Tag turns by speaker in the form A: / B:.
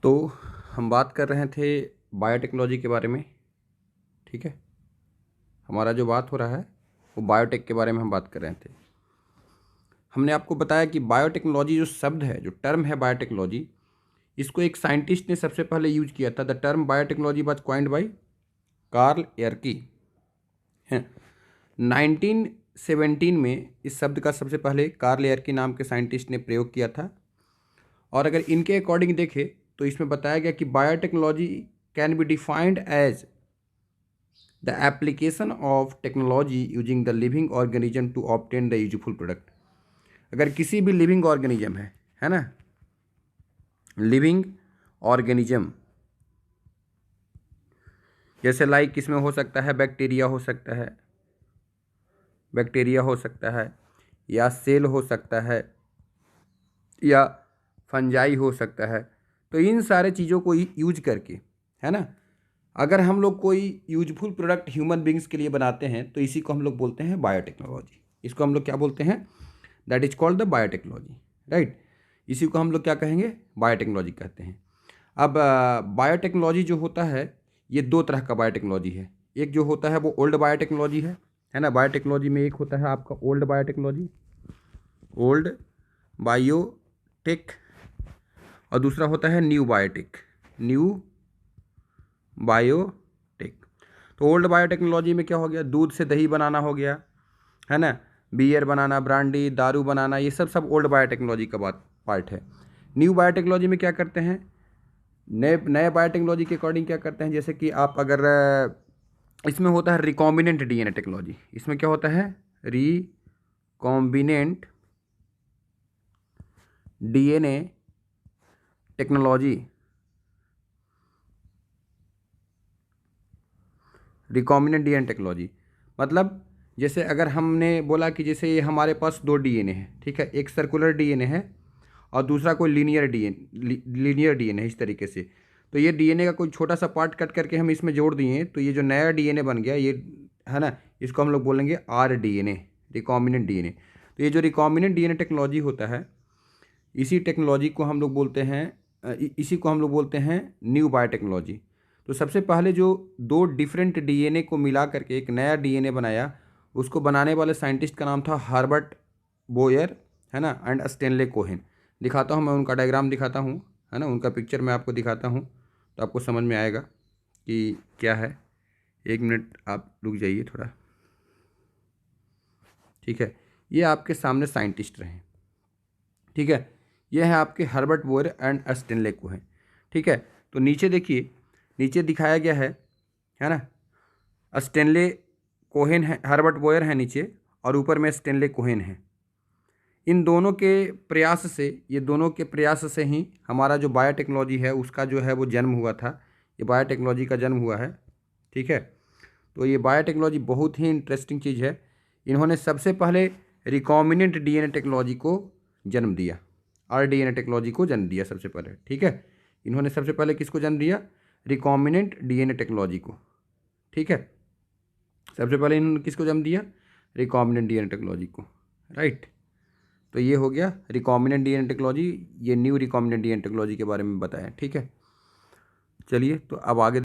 A: तो हम बात कर रहे थे बायोटेक्नोलॉजी के बारे में। ठीक है, हमारा जो बात हो रहा है वो बायोटेक के बारे में हम बात कर रहे थे। हमने आपको बताया कि बायोटेक्नोलॉजी जो शब्द है, जो टर्म है बायोटेक्नोलॉजी, इसको एक साइंटिस्ट ने सबसे पहले यूज किया था। The term biotechnology was coined by Karl Ereky है। 1917 में इस शब्द का सबसे पहले कार्ल एरकी नाम के साइंटिस्ट ने प्रयोग किया था। और अगर इनके अकॉर्डिंग देखें तो इसमें बताया गया कि biotechnology can be defined as the application of technology using the living organism to obtain the useful product. अगर किसी भी लिविंग ऑर्गेनिज्म है ना, लिविंग ऑर्गेनिज्म, जैसे लाइक इसमें हो सकता है बैक्टीरिया हो सकता है, बैक्टीरिया हो सकता है, या सेल हो सकता है, या फंजाई हो सकता है। तो इन सारे चीज़ों को यूज करके, है ना, अगर हम लोग कोई यूजफुल प्रोडक्ट ह्यूमन बींग्स के लिए बनाते हैं तो इसी को हम लोग बोलते हैं बायोटेक्नोलॉजी। इसको हम लोग क्या बोलते हैं? That is called the biotechnology, right. इसी को हम लोग क्या कहेंगे? बायोटेक्नोलॉजी कहते हैं। अब बायोटेक्नोलॉजी जो होता है ये दो तरह का बायोटेक्नोलॉजी है। एक जो होता है वो ओल्ड बायोटेक्नोलॉजी है ना। बायोटेक्नोलॉजी में एक होता है आपका ओल्ड बायोटेक्नोलॉजी, ओल्ड बायोटेक, और दूसरा होता है न्यू बायोटेक, न्यू बायोटेक। तो ओल्ड बायोटेक्नोलॉजी में क्या हो गया? दूध से दही बनाना हो गया, है ना, बियर बनाना, ब्रांडी, दारू बनाना, ये सब ओल्ड बायोटेक्नोलॉजी का पार्ट है। न्यू बायोटेक्नोलॉजी में क्या करते हैं? नए बायोटेक्नोलॉजी के अकॉर्डिंग क्या करते हैं, जैसे कि आप अगर इसमें होता है रिकॉम्बिनेंट डीएनए टेक्नोलॉजी। इसमें क्या होता है? Recombinant DNA technology, recombinant DNA technology मतलब जैसे अगर हमने बोला कि जैसे ये हमारे पास दो डीएनए है, ठीक है, एक सर्कुलर डीएनए है और दूसरा कोई लीनियर डीएनए है, इस तरीके से। तो ये डीएनए का कोई छोटा सा पार्ट कट करके हम इसमें जोड़ दिए तो ये जो नया डीएनए बन गया, ये है ना, इसको हम लोग बोलेंगे आरडीएनए, रिकॉम्बिनेंट डीएनए। तो ये जो रिकॉम्बिनेंट डीएनए टेक्नोलॉजी होता है, इसी टेक्नोलॉजी को हम लोग बोलते हैं इसी को हम लोग बोलते हैं न्यू बायोटेक्नोलॉजी। तो सबसे पहले जो दो डिफरेंट डीएनए को मिला करके एक नया डीएनए बनाया, उसको बनाने वाले साइंटिस्ट का नाम था हर्बर्ट बोयर, है ना, एंड स्टेनले कोहेन। दिखाता हूँ मैं उनका डायग्राम दिखाता हूँ, है ना, उनका पिक्चर मैं आपको दिखाता हूँ तो आपको समझ में आएगा कि क्या है। एक मिनट आप रुक जाइए थोड़ा, ठीक है। ये आपके सामने साइंटिस्ट रहे, ठीक है। ये है आपके Herbert Boyer and Stanley Cohen, ठीक है। तो नीचे देखिए, नीचे दिखाया गया है ना, स्टेनले कोहेन है, हर्बर्ट बोयर है नीचे, और ऊपर में स्टेनले कोहेन है। इन दोनों के प्रयास से, ये दोनों के प्रयास से ही हमारा जो बायोटेक्नोलॉजी है उसका जो है वो जन्म हुआ था। ये बायोटेक्नोलॉजी का जन्म हुआ है, ठीक है। तो ये बायोटेक्नोलॉजी बहुत ही इंटरेस्टिंग चीज़ है। इन्होंने सबसे पहले रिकॉम्बिनेंट डीएनए टेक्नोलॉजी को जन्म दिया, आरडीएनए टेक्नोलॉजी को जन्म दिया सबसे पहले, ठीक है। इन्होंने सबसे पहले किसको जन्म दिया? रिकॉम्बिनेंट डीएनए टेक्नोलॉजी को, ठीक है। सबसे पहले इन्होंने किसको जन्म दिया? रिकॉम्बिनेंट डीएनए टेक्नोलॉजी को, राइट। तो ये हो गया रिकॉम्बिनेंट डीएनए टेक्नोलॉजी, ये न्यू रिकॉम्बिनेंट डीएनए टेक्नोलॉजी के बारे में बताया, ठीक है। चलिए तो अब आगे